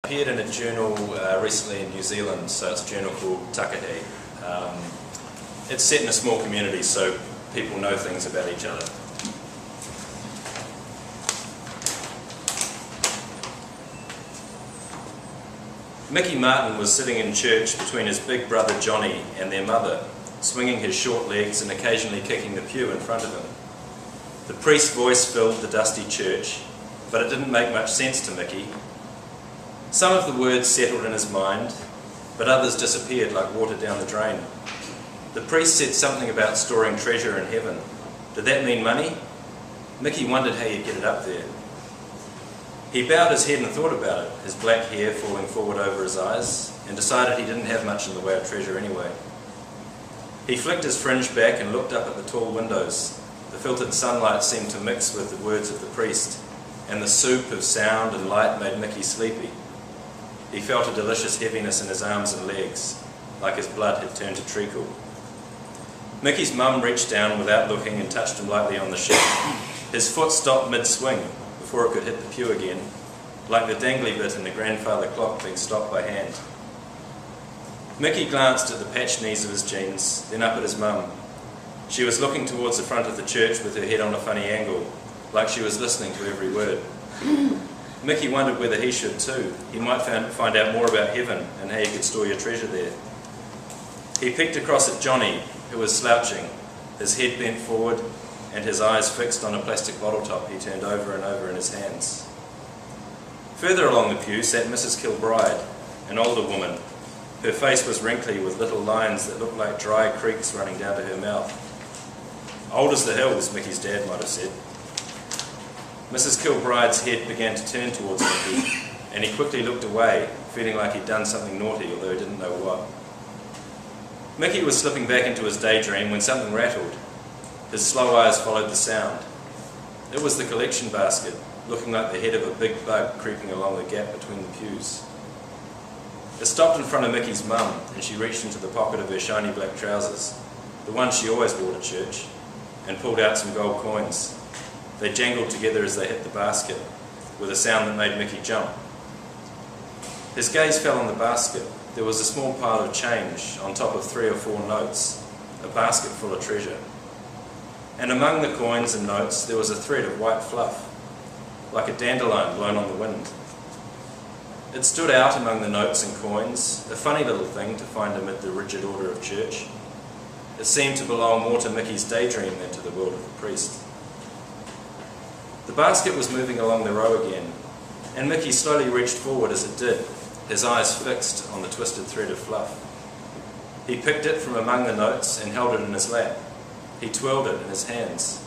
appeared in a journal recently in New Zealand, so it's a journal called Takahe. It's set in a small community, so people know things about each other. Mickey Martin was sitting in church between his big brother Johnny and their mother, swinging his short legs and occasionally kicking the pew in front of him. The priest's voice filled the dusty church, but it didn't make much sense to Mickey. Some of the words settled in his mind, but others disappeared like water down the drain. The priest said something about storing treasure in heaven. Did that mean money? Mickey wondered how you'd get it up there. He bowed his head and thought about it, his black hair falling forward over his eyes, and decided he didn't have much in the way of treasure anyway. He flicked his fringe back and looked up at the tall windows. The filtered sunlight seemed to mix with the words of the priest, and the soup of sound and light made Mickey sleepy. He felt a delicious heaviness in his arms and legs, like his blood had turned to treacle. Mickey's mum reached down without looking and touched him lightly on the shin. His foot stopped mid-swing before it could hit the pew again, like the dangly bit in the grandfather clock being stopped by hand. Mickey glanced at the patched knees of his jeans, then up at his mum. She was looking towards the front of the church with her head on a funny angle, like she was listening to every word. Mickey wondered whether he should too. He might find out more about heaven and how you could store your treasure there. He peeked across at Johnny, who was slouching, his head bent forward and his eyes fixed on a plastic bottle top he turned over and over in his hands. Further along the pew sat Mrs. Kilbride, an older woman. Her face was wrinkly with little lines that looked like dry creeks running down to her mouth. Old as the hills, Mickey's dad might have said. Mrs. Kilbride's head began to turn towards Mickey, and he quickly looked away, feeling like he'd done something naughty, although he didn't know what. Mickey was slipping back into his daydream when something rattled. His slow eyes followed the sound. It was the collection basket, looking like the head of a big bug creeping along the gap between the pews. It stopped in front of Mickey's mum, and she reached into the pocket of her shiny black trousers, the one she always wore to church, and pulled out some gold coins. They jangled together as they hit the basket, with a sound that made Mickey jump. His gaze fell on the basket. There was a small pile of change on top of 3 or 4 notes, a basket full of treasure. And among the coins and notes there was a thread of white fluff, like a dandelion blown on the wind. It stood out among the notes and coins, a funny little thing to find amid the rigid order of church. It seemed to belong more to Mickey's daydream than to the world of the priest. The basket was moving along the row again, and Mickey slowly reached forward as it did, his eyes fixed on the twisted thread of fluff. He picked it from among the notes and held it in his lap. He twirled it in his hands.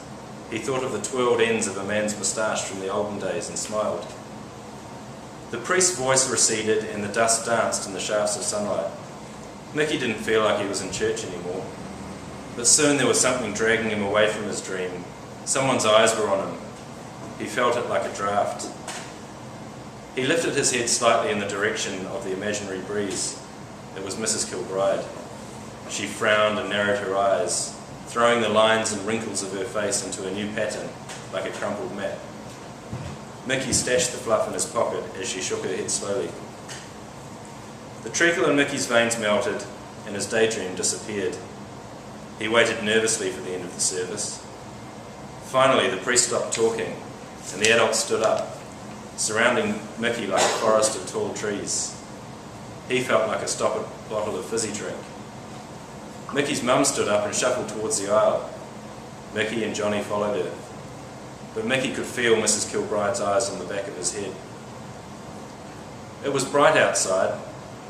He thought of the twirled ends of a man's moustache from the olden days and smiled. The priest's voice receded and the dust danced in the shafts of sunlight. Mickey didn't feel like he was in church anymore, but soon there was something dragging him away from his dream. Someone's eyes were on him. He felt it like a draft. He lifted his head slightly in the direction of the imaginary breeze. It was Mrs. Kilbride. She frowned and narrowed her eyes, throwing the lines and wrinkles of her face into a new pattern, like a crumpled map. Mickey stashed the fluff in his pocket as she shook her head slowly. The treacle in Mickey's veins melted, and his daydream disappeared. He waited nervously for the end of the service. Finally, the priest stopped talking, and the adults stood up, surrounding Mickey like a forest of tall trees. He felt like a stoppered bottle of fizzy drink. Mickey's mum stood up and shuffled towards the aisle. Mickey and Johnny followed her, but Mickey could feel Mrs. Kilbride's eyes on the back of his head. It was bright outside.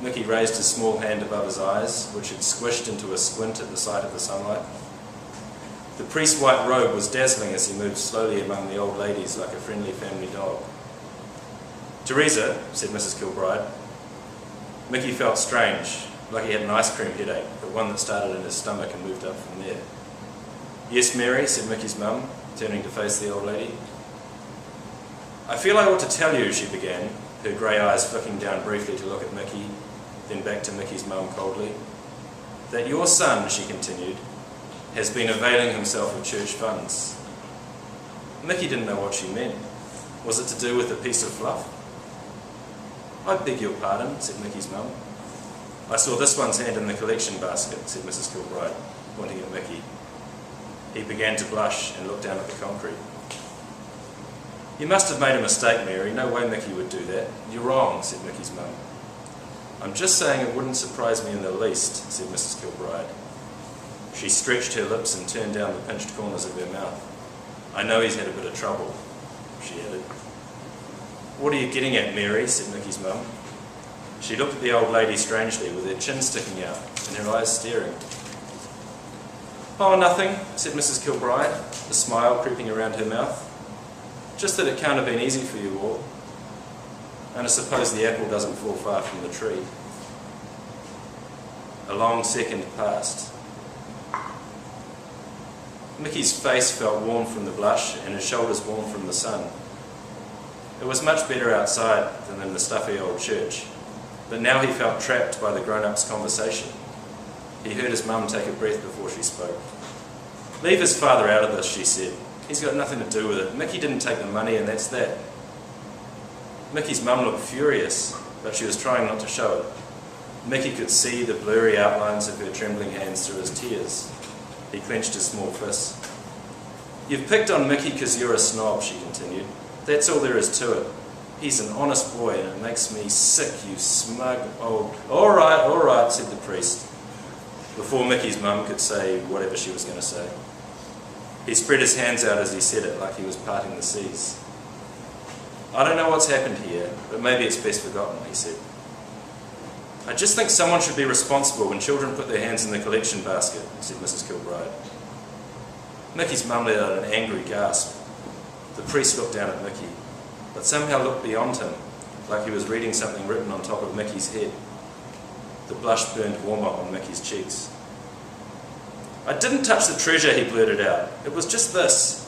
Mickey raised his small hand above his eyes, which had squished into a squint at the sight of the sunlight. The priest's white robe was dazzling as he moved slowly among the old ladies like a friendly family dog. "Teresa," said Mrs. Kilbride. Mickey felt strange, like he had an ice cream headache, but one that started in his stomach and moved up from there. "Yes, Mary," said Mickey's mum, turning to face the old lady. "I feel I ought to tell you," she began, her grey eyes flicking down briefly to look at Mickey, then back to Mickey's mum coldly, "that your son," she continued, "has been availing himself of church funds." Mickey didn't know what she meant. Was it to do with a piece of fluff? "I beg your pardon," said Mickey's mum. "I saw this one's hand in the collection basket," said Mrs. Kilbride, pointing at Mickey. He began to blush and look down at the concrete. "You must have made a mistake, Mary. No way Mickey would do that." "You're wrong," said Mickey's mum. "I'm just saying it wouldn't surprise me in the least," said Mrs. Kilbride. She stretched her lips and turned down the pinched corners of her mouth. "I know he's had a bit of trouble," she added. "What are you getting at, Mary?" said Mickey's mum. She looked at the old lady strangely, with her chin sticking out and her eyes staring. "Oh, nothing," said Mrs. Kilbride, a smile creeping around her mouth. "Just that it can't have been easy for you all. And I suppose the apple doesn't fall far from the tree." A long second passed. Mickey's face felt warm from the blush and his shoulders warm from the sun. It was much better outside than in the stuffy old church, but now he felt trapped by the grown-ups' conversation. He heard his mum take a breath before she spoke. "Leave his father out of this," she said. "He's got nothing to do with it. Mickey didn't take the money and that's that." Mickey's mum looked furious, but she was trying not to show it. Mickey could see the blurry outlines of her trembling hands through his tears. He clenched his small fist. "You've picked on Mickey because you're a snob," she continued. "That's all there is to it. He's an honest boy and it makes me sick, you smug old..." All right, said the priest, before Mickey's mum could say whatever she was going to say. He spread his hands out as he said it, like he was parting the seas. "I don't know what's happened here, but maybe it's best forgotten," he said. "I just think someone should be responsible when children put their hands in the collection basket," said Mrs. Kilbride. Mickey's mum let out an angry gasp. The priest looked down at Mickey, but somehow looked beyond him, like he was reading something written on top of Mickey's head. The blush burned warmer on Mickey's cheeks. "I didn't touch the treasure," he blurted out. "It was just this."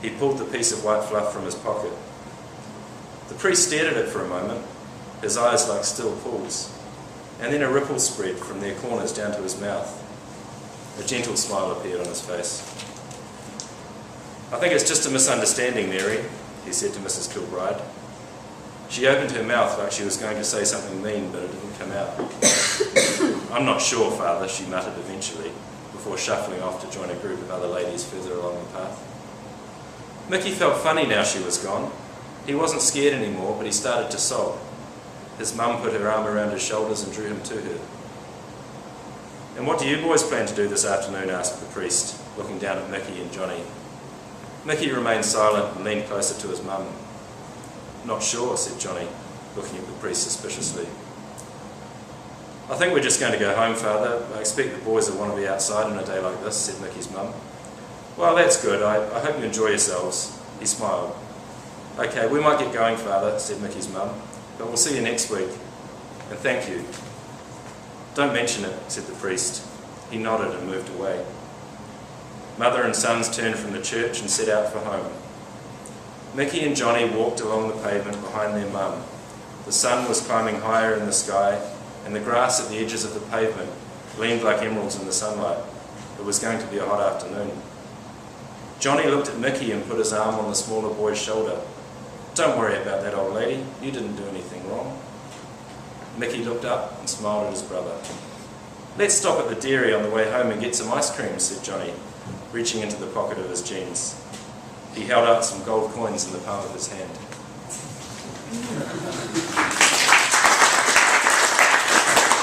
He pulled the piece of white fluff from his pocket. The priest stared at it for a moment, his eyes like still pools, and then a ripple spread from their corners down to his mouth. A gentle smile appeared on his face. "I think it's just a misunderstanding, Mary," he said to Mrs. Kilbride. She opened her mouth like she was going to say something mean, but it didn't come out. "I'm not sure, Father," she muttered eventually, before shuffling off to join a group of other ladies further along the path. Mickey felt funny now she was gone. He wasn't scared anymore, but he started to sob. His mum put her arm around his shoulders and drew him to her. "And what do you boys plan to do this afternoon?" asked the priest, looking down at Mickey and Johnny. Mickey remained silent and leaned closer to his mum. "Not sure," said Johnny, looking at the priest suspiciously. "I think we're just going to go home, Father. I expect the boys will want to be outside on a day like this," said Mickey's mum. "Well, that's good. I hope you enjoy yourselves." He smiled. "Okay, we might get going, Father," said Mickey's mum, "but we'll see you next week. And thank you." "Don't mention it," said the priest. He nodded and moved away. Mother and sons turned from the church and set out for home. Mickey and Johnny walked along the pavement behind their mum. The sun was climbing higher in the sky, and the grass at the edges of the pavement gleamed like emeralds in the sunlight. It was going to be a hot afternoon. Johnny looked at Mickey and put his arm on the smaller boy's shoulder. "Don't worry about that, old lady. You didn't do anything wrong." Mickey looked up and smiled at his brother. "Let's stop at the dairy on the way home and get some ice cream," said Johnny, reaching into the pocket of his jeans. He held out some gold coins in the palm of his hand.